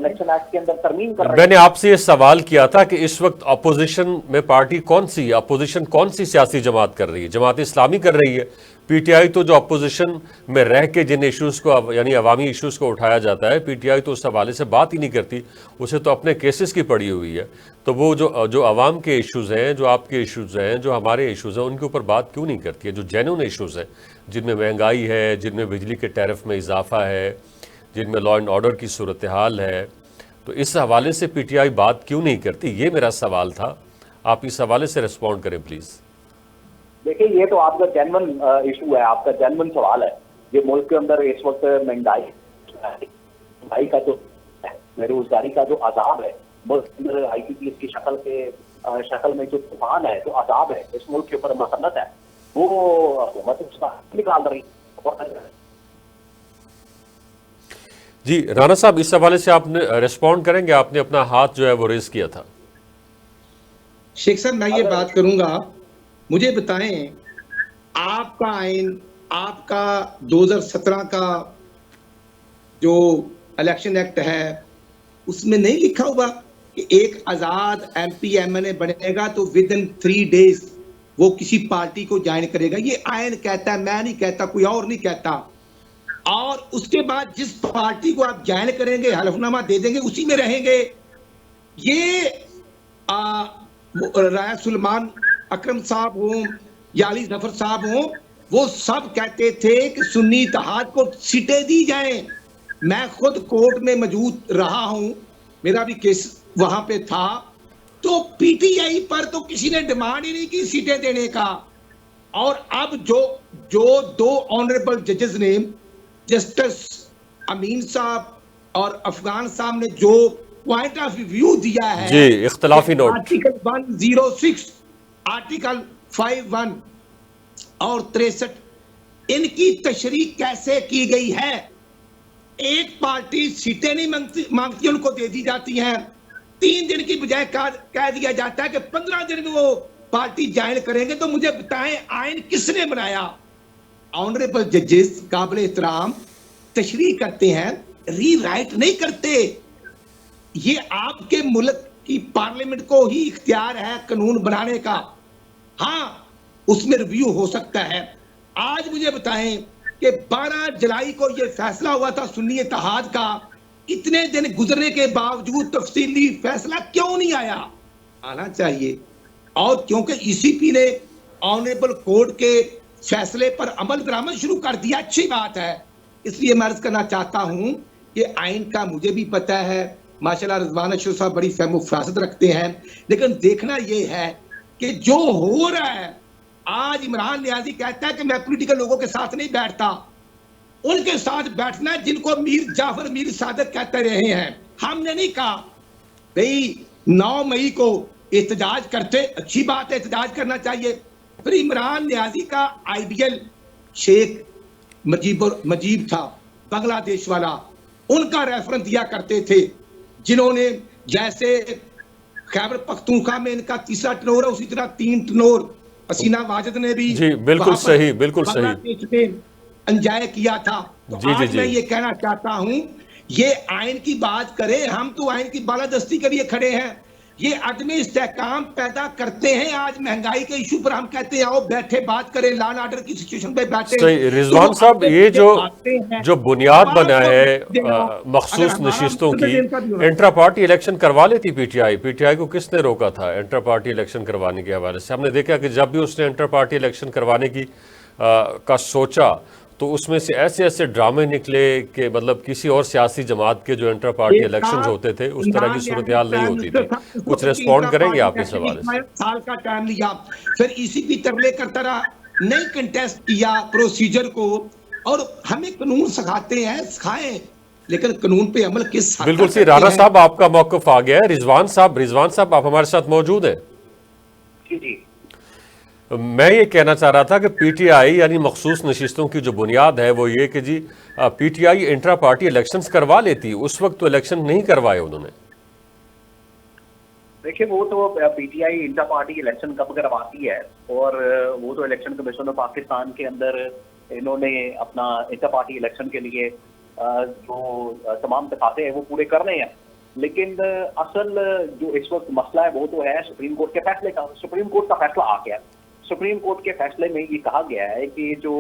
मैंने आपसे ये सवाल किया था कि इस वक्त अपोजिशन में पार्टी कौन सी, अपोजिशन कौन सी सियासी जमात कर रही है? जमात इस्लामी कर रही है। पीटीआई तो जो अपोजिशन में रह के जिन इश्यूज़ को, यानी अवामी इश्यूज़ को उठाया जाता है, पीटीआई तो उस हवाले से बात ही नहीं करती, उसे तो अपने केसेस की पड़ी हुई है। तो वो जो अवाम के इश्यूज़ हैं, जो आपके इश्यूज़ हैं, जो हमारे इश्यूज़ हैं, उनके ऊपर बात क्यों नहीं करती है? जो जेन्युइन इश्यूज़ हैं, जिनमें महंगाई है, जिनमें बिजली के टैरिफ में इजाफा है, जिनमें लॉ एंड ऑर्डर की सूरत हाल है, तो इस हवाले से पीटीआई बात क्यों नहीं करती? ये मेरा सवाल था। आप इस हवाले से रिस्पॉन्ड करें प्लीज़। देखिए, ये तो आपका जेन्युइन इशू है, आपका जेन्युइन सवाल है। ये मुल्क के अंदर इस वक्त महंगाई का जो बेरोजगारी का जो अजाब है, मुल्क के अंदर आईपीपीएस की शक्ल में जो तूफान है, जो अजाब है इस मुल्क के ऊपर मसन्नत है, वो हुकूमत उसका निकाल रही है। जी राणा साहब, इस हवाले से आपने रिस्पॉन्ड करेंगे? आपने अपना हाथ जो है वो रेज किया था। शेख साहब, मैं ये बात करूंगा, मुझे बताएं, आपका आइन, आपका 2017 का जो इलेक्शन एक्ट है, उसमें नहीं लिखा हुआ कि एक आजाद एमपी एमएनए बनेगा तो विद इन 3 डेज वो किसी पार्टी को ज्वाइन करेगा? ये आइन कहता है, मैं नहीं कहता, कोई और नहीं कहता। और उसके बाद जिस पार्टी को आप ज्वाइन करेंगे, हलफनामा दे देंगे, उसी में रहेंगे। ये राय सुलेमान अकरम साहब हों या अली जफर साहब हों, वो सब कहते थे कि सुन्नी इत्तेहाद को सीटें दी जाएं। मैं खुद कोर्ट में मौजूद रहा हूं, मेरा भी केस वहां पे था। तो पीटीआई पर तो किसी ने डिमांड ही नहीं की सीटें देने का। और अब जो 2 ऑनरेबल जजेस ने, जस्टिस अमीन साहब और अफगान साहब ने जो पॉइंट ऑफ व्यू दिया है, जी, इख्तिलाफी नोट, आर्टिकल 106, आर्टिकल 51 और 63, इनकी तशरीह कैसे की गई है? एक पार्टी सीटें नहीं मांगती, उनको दे दी जाती हैं। 3 दिन की बजाय कह दिया जाता है कि 15 दिन में वो पार्टी ज्वाइन करेंगे। तो मुझे बताएं, आइन किसने बनाया? ऑनरेबल जजेस काबिल एहतराम तशरीह करते हैं, रीराइट नहीं करते। ये आपके मुल्क की पार्लियामेंट को ही इख्तियार है कानून बनाने का। हाँ, उसमें रिव्यू हो सकता है। आज मुझे बताएं कि 12 जुलाई को यह फैसला हुआ था सुन्नी इत्तेहाद का, इतने दिन गुजरने के बावजूद तफसीली फैसला क्यों नहीं आया? आना चाहिए। और क्योंकि ईसीपी ने ऑनरेबल कोर्ट के फैसले पर अमल दरामद शुरू कर दिया, अच्छी बात है। इसलिए मैं अर्ज करना चाहता हूं कि आइन का मुझे भी पता है, माशाल्लाह रिजवान अशरफ साहब बड़ी फहम फरासत रखते हैं, लेकिन देखना यह है कि जो हो रहा है, आज इमरान नियाजी कहता है कि मैं पॉलिटिकल लोगों के साथ नहीं बैठता, उनके साथ बैठना है जिनको मीर जाफर मीर सादक कहते रहे हैं। हमने नहीं कहा भाई 9 मई को एहतजाज करते, अच्छी बात है, एहतजाज करना चाहिए। फिर इमरान नियाजी का आइडियल शेख मजीब था, बांग्लादेश वाला, उनका रेफरेंस दिया करते थे, जिन्होंने जैसे खैबर पख्तूनख्वा में इनका 3रा टनोर है, उसी तरह 3 टनोर हसीना वाजिद ने भी जी बिल्कुल सही, बिल्कुल सही एंजॉय किया था। तो जी जी आज मैं जी। ये कहना चाहता हूं, ये आइन की बात करें, हम तो आइन की बालादस्ती के लिए खड़े हैं। ये अदम इस्तेहकाम पैदा करते हैं। आज महंगाई के इशू पर हम कहते हैं आओ बैठे बात करें, लॉ एंड ऑर्डर की सिचुएशन पे बैठे, सही तो वो रिजवान साहब, अपने ये पीछे जो भागते हैं। जो बुनियाद जवाब बना तो है देना, अगर मखसूस हमारा नशिस्तों मकसद की, है इनका भी होना। इंट्रा पार्टी इलेक्शन करवा लेती पीटीआई। पीटीआई को किसने रोका था इंट्रा पार्टी इलेक्शन करवाने के हवाले से? हमने देखा कि जब भी उसने इंट्रा पार्टी इलेक्शन करवाने की का सोचा तो उसमें से ऐसे ऐसे ड्रामे निकले कि मतलब किसी और सियासी जमात के जो इंट्रा पार्टी एक इलेक्शन साथ होते थे उस तरह की इमरान सूरत लिया, हाल नहीं प्राइम होती मिनिस्टर थी। था, उसको कुछ तो रिस्पॉन्ड इंट्रा करेंगे पार्टी आप इस इलेक्शन हवाले से? साल का टाइम लिया, फिर ईसीपी तरले करता रहा, नहीं कंटेस्ट किया प्रोसीजर को। और हमें कानून सिखाते हैं, सिखाएं, लेकिन कानून पे अमल किस हद बिल्कुल तक सी। करते राणा हैं। साहब, आपका मौक़िफ़ आ गया है। रिजवान साहब आप हमारे साथ मौजूद हैं? जी जी। मैं ये कहना चाह रहा था कि पीटीआई यानी मखसूस नशिस्तों की जो बुनियाद है वो ये कि जी पीटीआई इंट्रा पार्टी इलेक्शंस करवा लेती, उस वक्त तो इलेक्शन नहीं करवाए उन्होंने। देखिए, वो तो पीटीआई इंटर पार्टी इलेक्शन कब करवाती है, और वो तो इलेक्शन कमीशन ऑफ पाकिस्तान के अंदर इन्होंने अपना इंटर पार्टी इलेक्शन के लिए जो तमाम तकाज़े हैं वो पूरे करने हैं। लेकिन असल जो इस वक्त मसला है वो तो है सुप्रीम कोर्ट के फैसले का। सुप्रीम कोर्ट का फैसला आ गया। सुप्रीम कोर्ट के फैसले में ये कहा गया है कि जो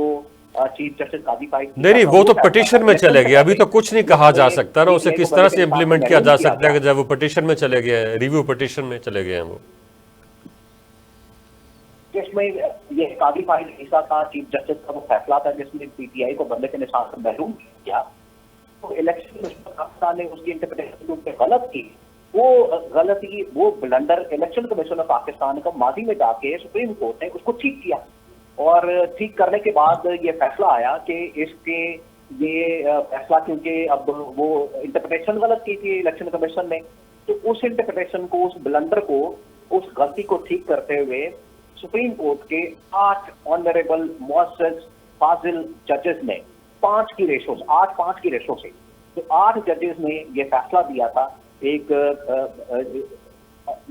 चीफ जस्टिस काजी फाइक, नहीं, वो तो पिटिशन में चले गए, अभी तो कुछ नहीं कहा जा सकता ना। उसे किस तरह से इम्प्लीमेंट किया जा सकता है कि जब वो पिटिशन में चले गए हैं, रिव्यू पिटिशन में चले गए हैं वो। जिसमें ये काजी फाइक ईसा का चीफ जस्टिस का वो फैसला था जिसमें पीटीआई को बदले के निशान से महरूम किया, तो इलेक्शन कमीशन पाकिस्तान ने उसकी इंटरप्रिटेशन जो गलत की, वो गलती, वो blunder election commission of Pakistan का माजी में जाके सुप्रीम कोर्ट ने उसको ठीक किया। और ठीक करने के बाद ये फैसला आया कि इसके ये फैसला, क्योंकि अब वो इंटरप्रिटेशन गलत की थी इलेक्शन कमीशन ने, तो उस इंटरप्रिटेशन को, उस ब्लंडर को, उस गलती को ठीक करते हुए सुप्रीम कोर्ट के 8 ऑनरेबल मुअज़्ज़ज़ फाजिल जजेस ने 5 की रेशो से, 8-5 की रेशो से, तो 8 जजेस ने ये फैसला दिया था, एक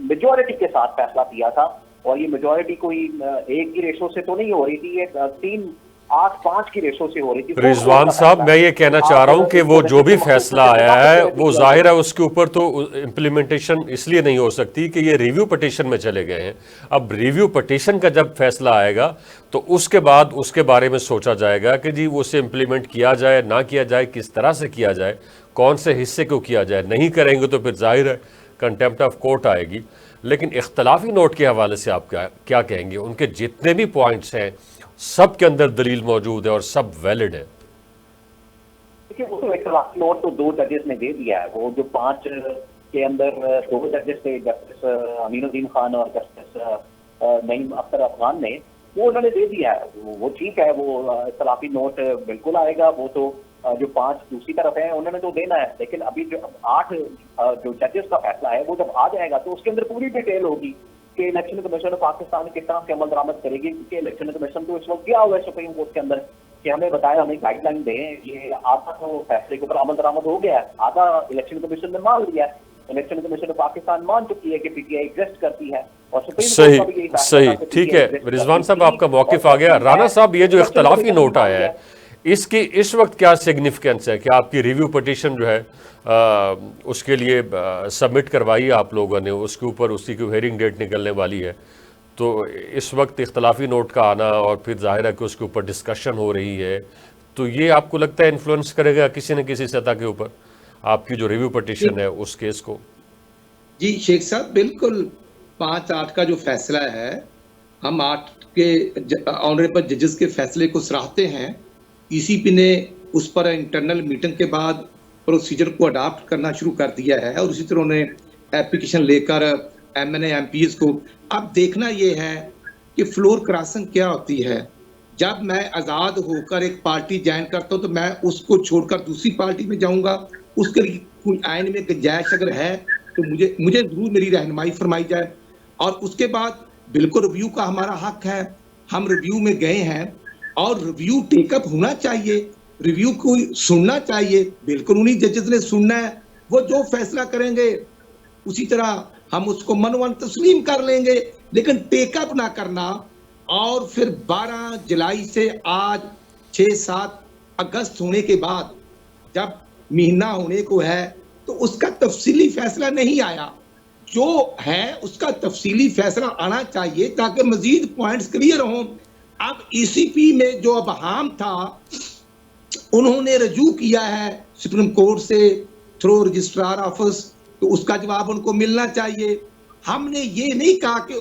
मेजॉरिटी के साथ फैसला दिया था। और ये मेजॉरिटी कोई 1 की रेशो से तो नहीं हो रही थी, ये 3-8-5 की रेशो से हो रही थी। रिजवान साहब, मैं ये कहना चाह रहा हूं कि वो जो भी फैसला आया है वो जाहिर है उसके ऊपर तो इम्प्लीमेंटेशन इसलिए नहीं हो सकती कि ये रिव्यू पिटिशन में चले गए हैं। अब रिव्यू पिटिशन का जब फैसला आएगा तो उसके बाद उसके बारे में सोचा जाएगा कि जी उसे इम्प्लीमेंट किया जाए ना किया जाए, किस तरह से किया जाए, कौन से हिस्से को किया जाए। नहीं करेंगे तो फिर जाहिर है कंटेम्प्ट ऑफ कोर्ट आएगी। लेकिन इख्तलाफी नोट के हवाले से आप क्या कहेंगे? उनके जितने भी पॉइंट्स हैं सब के अंदर दलील मौजूद है और सब वैलिड है। देखिए, वो तो इख्तलाफी नोट तो 2 जजेस ने दे दिया है। वो जो 5 के अंदर 2 जजेस थे, जस्टिस अमीनुद्दीन खान और जस्टिस नईम अख्तर अफगान ने, वो उन्होंने दे दिया है। वो ठीक है, वो इख्तलाफी नोट बिल्कुल आएगा। वो तो जो 5 दूसरी तरफ है उन्होंने तो देना है। लेकिन अभी जो 8 जो जजेस का फैसला है वो जब आ जाएगा तो उसके अंदर पूरी डिटेल होगी कि इलेक्शन कमीशन ऑफ पाकिस्तान किस तरह से अमल दरामद करेगी, क्योंकि इलेक्शन कमीशन तो इस वक्त गया हुआ है सुप्रीम कोर्ट के अंदर कि हमें बताया, हमें गाइडलाइन दें। ये आधा तो फैसले के ऊपर अमल दरामद हो गया है, आधा इलेक्शन कमीशन ने मान लिया है। इलेक्शन कमीशन ऑफ पाकिस्तान मान चुकी है कि पीटीआई एग्जिस्ट करती है और सुप्रीम सही कोर्ट का भी यही फैसला सही था कि ठीक PTI है। exist रिजवान साहब, करती आपका थी मौकिफ और आ गया। करती राणा है। साहब, ये जो इलेक्शन इख्तलाफी कमीशन नोट मान आया लिया। है इसकी इस वक्त क्या सिग्निफिकेंस है? कि आपकी रिव्यू पिटिशन जो है उसके लिए सबमिट करवाई आप लोगों ने, उसके ऊपर उसकी कोई हेयरिंग डेट निकलने वाली है, तो इस वक्त इख्तलाफी नोट का आना और फिर जाहिर है कि उसके ऊपर डिस्कशन हो रही है, तो ये आपको लगता है इन्फ्लुएंस करेगा किसी न किसी सतह के ऊपर आपकी जो रिव्यू पिटिशन है उस केस को? जी शेख साहब, बिल्कुल 5-8 का जो फैसला है, हम 8 के ऑनरेबल जजेस के फैसले को सराहते हैं। ईसीपी ने उस पर इंटरनल मीटिंग के बाद प्रोसीजर को अडॉप्ट करना शुरू कर दिया है और उसी तरह उन्हें एप्लीकेशन लेकर एमएनए एमपीएस को, अब देखना यह है कि फ्लोर क्रॉसिंग क्या होती है। जब मैं आज़ाद होकर एक पार्टी ज्वाइन करता हूं तो मैं उसको छोड़कर दूसरी पार्टी में जाऊंगा, उसके लिए कोई आइन में गुंजाइश अगर है तो मुझे जरूर मेरी रहनुमाई फरमाई जाए। और उसके बाद बिल्कुल रिव्यू का हमारा हक है, हम रिव्यू में गए हैं और रिव्यू टेकअप होना चाहिए, रिव्यू को सुनना चाहिए। बिल्कुल उन्हीं जजेस ने सुनना है, वो जो फैसला करेंगे उसी तरह हम उसको मनवन तस्लीम कर लेंगे। लेकिन टेकअप ना करना और फिर 12 जुलाई से आज 6-7 अगस्त होने के बाद, जब महीना होने को है, तो उसका तफसीली फैसला नहीं आया। जो है उसका तफसीली फैसला आना चाहिए ताकि मजीद पॉइंट्स क्लियर हों। अब ईसीपी में जो अबहाम था, उन्होंने रजू किया है सुप्रीम कोर्ट से थ्रू रजिस्ट्रार ऑफिस, तो उसका जवाब उनको मिलना चाहिए। हमने ये नहीं कहा कि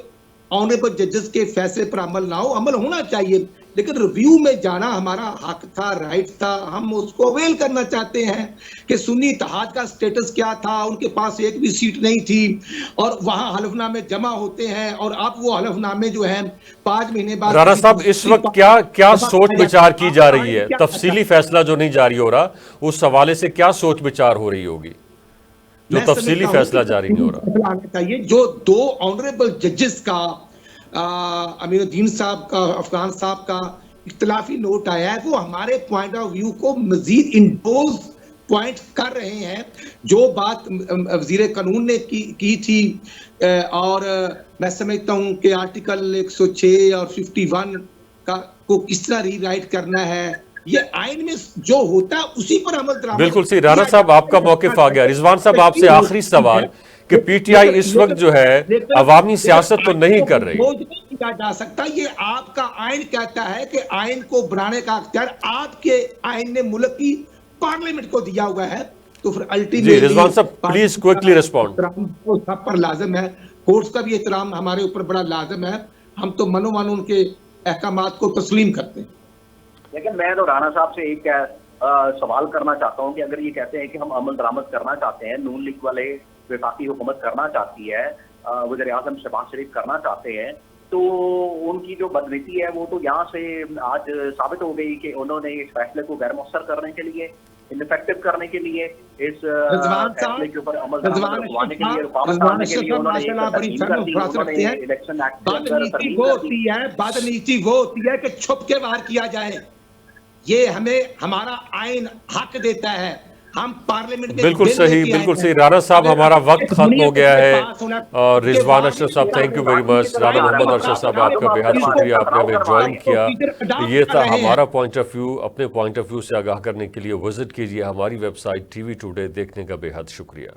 ऑनरेबल जजेस के फैसले पर अमल ना हो, अमल होना चाहिए, लेकिन रिव्यू में जाना हमारा हक था, राइट था। हम उसको अवेल करना चाहते हैं कि सुन्नी इत्तेहाद का स्टेटस क्या था, उनके पास एक भी सीट नहीं थी और वहां हलफनामे जमा होते हैं, और अब वो हलफनामे जो है 5 महीने बाद। राणा साहब, इस वक्त क्या सोच विचार की जा रही है? तफसीली फैसला जो नहीं जारी हो रहा, उस हवाले से क्या सोच विचार हो रही होगी जो तफसीली फैसला जारी नहीं हो रहा? आना चाहिए। जो 2 ऑनरेबल जजेस का, अमीरुद्दीन साहब का, अफगान साहब का इख्तिलाफी नोट आया है, वो हमारे पॉइंट ऑफ व्यू को मजीद इंडोज पॉइंट कर रहे हैं। जो बात वजीर कानून ने की थी, और मैं समझता हूं कि आर्टिकल 106 और 51 को किस तरह रीराइट करना है, ये आइन में जो होता है उसी पर अमल दरामद। बिल्कुल सही। राणा साहब, आपका मौकिफ आ गया। रिजवान साहब, आपसे आखिरी सवाल कि पीटीआई इस वक्त जो है अवामी सियासत तो नहीं कर रही। किया जा सकता, ये आपका आइन कहता है कि आइन को बनाने का अख्तियार आपके आइन ने मुल्क की पार्लियामेंट को दिया हुआ है, तो फिर अल्टीमेटली रिजवान साहब प्लीज क्विकली रिस्पॉन्ड। सब पर लाजिम है, कोर्ट्स का भी एहतराम हमारे ऊपर बड़ा लाजिम है। हम तो मनोमान उनके अहकामात को तस्लीम करते हैं। लेकिन मैं तो राणा साहब से एक सवाल करना चाहता हूं कि अगर ये कहते हैं कि हम अमल दरामद करना चाहते हैं, नून लीग वाले वफाकी हुकूमत करना चाहती है, वज़ीर आज़म शहबाज शरीफ करना चाहते हैं, तो उनकी जो बदनीति है वो तो यहाँ से आज साबित हो गई कि उन्होंने इस फैसले को गैर मौसर करने के लिए, इनफेक्टिव करने के लिए, इस फैसले के ऊपर अमल दरामद के लिए, रुकावट डालने के लिए उन्होंने इलेक्शन एक्ट। बदनीति वो होती है कि छुप के बाहर किया जाए, ये हमें हमारा आइन हक देता है। हम पार्लियामेंट में बिल्कुल सही। राणा साहब, हमारा वक्त खत्म हो गया है। और रिजवान अशरफ साहब, thank you very much. Rana Mohammad Arshad साहब, आपका बेहद शुक्रिया, आपने हमें ज्वाइन किया। ये था हमारा पॉइंट ऑफ व्यू। अपने पॉइंट ऑफ व्यू से आगाह करने के लिए विजिट कीजिए हमारी वेबसाइट TV Today। देखने का बेहद शुक्रिया।